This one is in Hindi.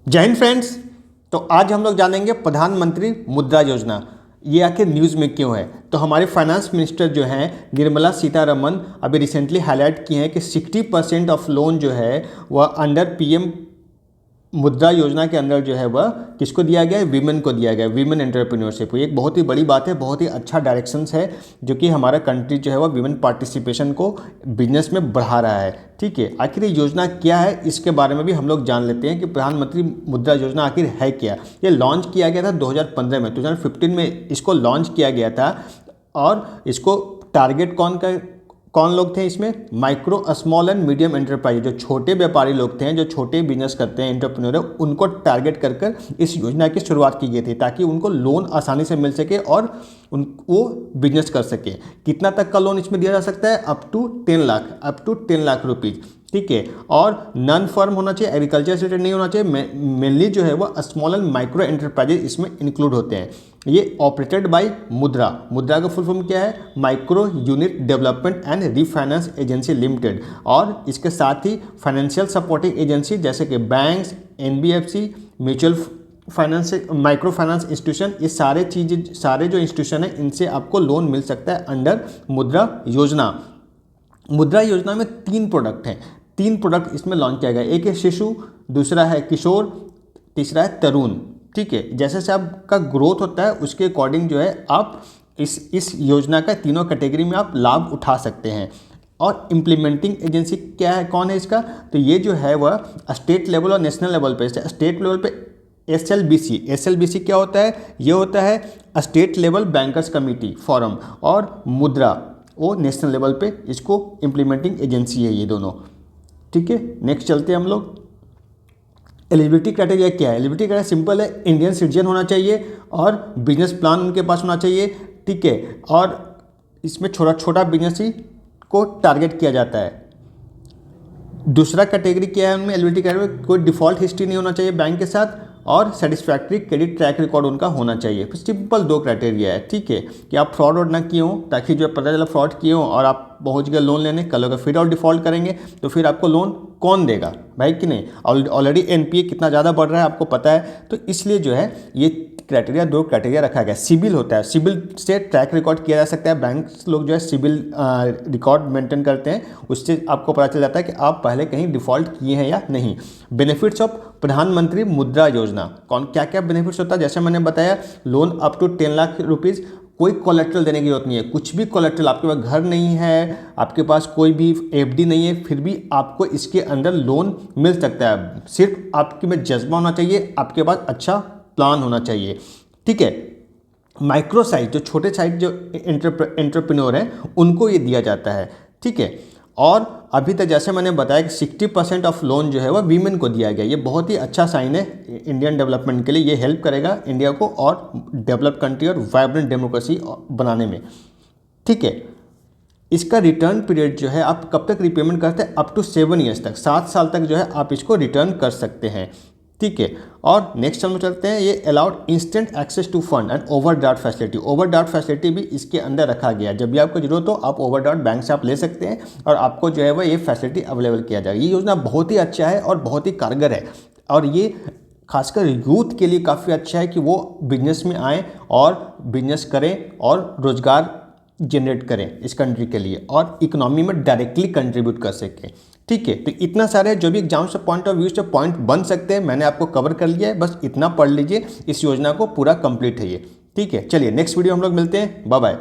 जय हिंद फ्रेंड्स। तो आज हम लोग जानेंगे प्रधानमंत्री मुद्रा योजना ये आखिर न्यूज़ में क्यों है। तो हमारे फाइनेंस मिनिस्टर जो हैं निर्मला सीतारमन अभी रिसेंटली हाईलाइट किए हैं कि 60% ऑफ लोन जो है वह अंडर पीएम मुद्रा योजना के अंदर जो है वह किसको दिया गया है, वीमेन को दिया गया है, वीमेन एंटरप्रेन्योरशिप। ये एक बहुत ही बड़ी बात है, बहुत ही अच्छा डायरेक्शंस है जो कि हमारा कंट्री जो है वह वीमेन पार्टिसिपेशन को बिजनेस में बढ़ा रहा है। ठीक है, आखिर ये योजना क्या है इसके बारे में भी हम लोग जान लेते हैं कि प्रधानमंत्री मुद्रा योजना आखिर है क्या। ये लॉन्च किया गया था 2015 में, 2015 में इसको लॉन्च किया गया था और इसको टारगेट कौन लोग थे इसमें, micro small and medium enterprise, जो छोटे व्यापारी लोग थे, जो छोटे बिजनेस करते हैं, एंटरप्रेन्योर, उनको टारगेट कर इस योजना की शुरुआत की गई थी ताकि उनको लोन आसानी से मिल सके और वो बिजनेस कर सके। कितना तक का लोन इसमें दिया जा सकता है, अप टू 10 लाख रुपीज़। ठीक है, और नॉन फर्म होना चाहिए, एग्रीकल्चर से रिलेटेड नहीं होना चाहिए। मेनली जो है वो स्मॉल एंड माइक्रो एंटरप्राइजेज इसमें इंक्लूड होते हैं। ये ऑपरेटेड बाय मुद्रा का फुल फॉर्म क्या है, micro unit development and refinance agency limited. और इसके साथ ही फाइनेंशियल सपोर्टिंग एजेंसी जैसे कि banks, NBFC, mutual finance, micro finance institution, ये सारे जो इंस्टीट्यूशन है इनसे आपको लोन मिल सकता है अंडर मुद्रा योजना। मुद्रा योजना में 3 प्रोडक्ट हैं, 3 प्रोडक्ट इसमें लॉन्च किया गया। एक है शिशु, दूसरा है किशोर, तीसरा है तरुण। ठीक है, जैसे जैसे आपका ग्रोथ होता है उसके अकॉर्डिंग जो है आप इस योजना का तीनों कैटेगरी में आप लाभ उठा सकते हैं। और इम्प्लीमेंटिंग एजेंसी क्या है, कौन है इसका, तो ये जो है वह स्टेट लेवल और नेशनल लेवल पे, स्टेट लेवल पे एसएलबीसी क्या होता है, ये होता है state level bankers committee forum, और मुद्रा वो नेशनल लेवल पे इसको इम्प्लीमेंटिंग एजेंसी है ये दोनों। ठीक है, नेक्स्ट चलते हैं हम लोग। एलिजिबिलिटी क्राइटेरिया क्या है, एलिजिबिलिटी क्राइटेरिया सिंपल है, इंडियन सिटीजन होना चाहिए और बिजनेस प्लान उनके पास होना चाहिए। ठीक है, और इसमें छोटा बिजनेस ही को टारगेट किया जाता है। दूसरा कैटेगरी क्या है उनमें, एलिजिबिलिटी क्राइटेरिया कोई डिफॉल्ट हिस्ट्री नहीं होना चाहिए बैंक के साथ और सेटिस्फैक्ट्री क्रेडिट ट्रैक रिकॉर्ड उनका होना चाहिए। सिंपल 2 क्राइटेरिया है। ठीक है, कि आप फ्रॉड और ना किए हों, ताकि जो पता चला फ्रॉड किए हों और आप पहुंच गए लोन लेने, कल अगर फिर और डिफॉल्ट करेंगे तो फिर आपको लोन कौन देगा भाई कि नहीं। ऑलरेडी एनपीए कितना ज़्यादा बढ़ रहा है आपको पता है, तो इसलिए जो है ये क्राइटेरिया 2 क्राइटेरिया रखा गया। सिबिल होता है, सिबिल से ट्रैक रिकॉर्ड किया जा सकता है। बैंक लोग जो है सिबिल रिकॉर्ड मेंटेन करते हैं, उससे आपको पता चल जाता है कि आप पहले कहीं डिफ़ॉल्ट किए हैं या नहीं। बेनिफिट्स ऑफ प्रधानमंत्री मुद्रा योजना, कौन क्या क्या बेनिफिट्स होता है, जैसे मैंने बताया, loan up to 10 lakh rupees, कोई कोलेट्रल देने की जरूरत नहीं है, कुछ भी कोलेट्रल, आपके पास घर नहीं है, आपके पास कोई भी एफडी नहीं है, फिर भी आपको इसके अंदर लोन मिल सकता है। सिर्फ आपके में जज्बा होना चाहिए, आपके पास अच्छा प्लान होना चाहिए। ठीक है, माइक्रो साइज, जो छोटे साइज जो एंटरप्रेन्योर हैं उनको ये दिया जाता है। ठीक है, और अभी तक जैसे मैंने बताया कि 60% ऑफ लोन जो है वह वीमेन को दिया गया। ये बहुत ही अच्छा साइन है इंडियन डेवलपमेंट के लिए, ये हेल्प करेगा इंडिया को और डेवलप कंट्री और वाइब्रेंट डेमोक्रेसी बनाने में। ठीक है, इसका रिटर्न पीरियड जो है आप कब तक रिपेमेंट करते हैं, अप टू 7 ईयर्स तक, 7 साल तक जो है आप इसको रिटर्न कर सकते हैं। ठीक है, और नेक्स्ट हम चलते हैं, ये allowed instant access to fund and overdraft facility. Overdraft facility भी इसके अंदर रखा गया, जब भी आपको जरूरत हो आप ओवरड्राफ्ट बैंक से आप ले सकते हैं और आपको जो है वह ये फैसिलिटी अवेलेबल किया जाएगा। ये योजना बहुत ही अच्छा है और बहुत ही कारगर है, और ये खासकर यूथ के लिए काफ़ी अच्छा है कि वो बिजनेस में आएँ और बिजनेस करें और रोजगार जनरेट करें इस कंट्री के लिए और इकोनॉमी में डायरेक्टली कंट्रीब्यूट कर सकें। ठीक है, तो इतना सारे जो भी एग्जाम से पॉइंट ऑफ व्यू से पॉइंट बन सकते हैं मैंने आपको कवर कर लिया है, बस इतना पढ़ लीजिए, इस योजना को पूरा कंप्लीट है ये। ठीक है, चलिए नेक्स्ट वीडियो हम लोग मिलते हैं, बाय बाय।